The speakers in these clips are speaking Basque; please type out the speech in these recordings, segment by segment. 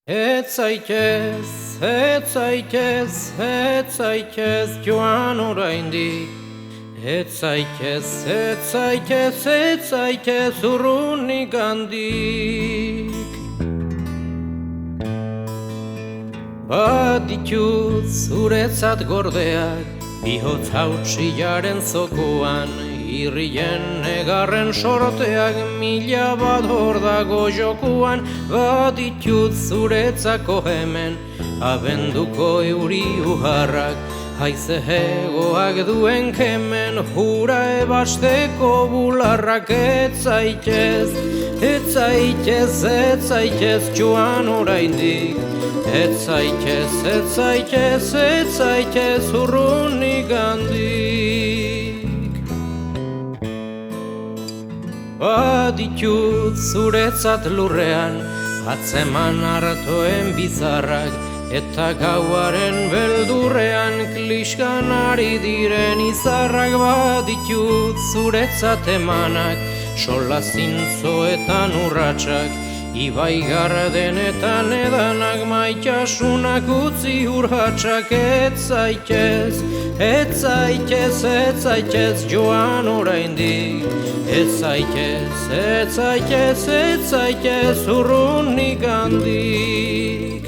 Ez zaitez joan oraindik. Ez zaitez urrunik handik. Baditut zuretzat gordeak, bihotz hautsillaren zokoan, irrien negarren sorteak mila bat hor dago jokuan. Baditut zuretzako hemen, abenduko euri uharrak, haize hegoak duen kemen, hura ebasteko bularrak. Ez zaitez joan oraindik. Ez zaitez urrunik handik. Baditut zuretzat lurrean, atzeman artoen bizarrak, eta gauaren beldurrean kliskan ari diren izarrak. Baditut zuretzat emanak, sola zintzoetan urratsak, ibai gardenetan edanak, maitasunak utzi urratsak. Ez zaitez joan oraindik. Ez zaitez urrunik handik.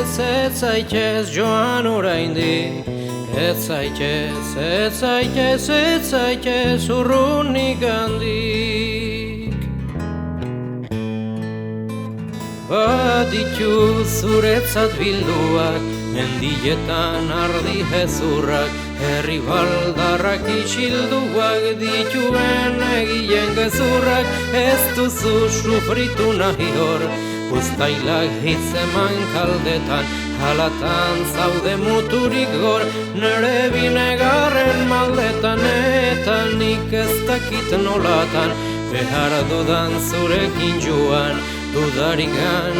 Ez zaitez joan oraindik. Ez zaitez urrunik handik. Baditut zuretzat bilduak, mendietan ardi hezurrak, herri baldarrak isilduak, dituen egien gezurrak. Ez duzu sufritu nahi hor, uztailak hitzeman kaldetan, halatan zaude muturik gor, nere binegarren maldetan, eta nik ez dakit nolatan, behar dudan zurekin joan, dudarik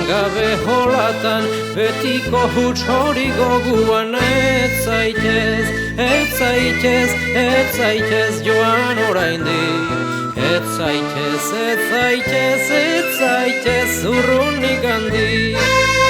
gabe holatan, betiko huts hori goguan. Ez zaitez joan oraindik. Ez zaitez urrunik handik.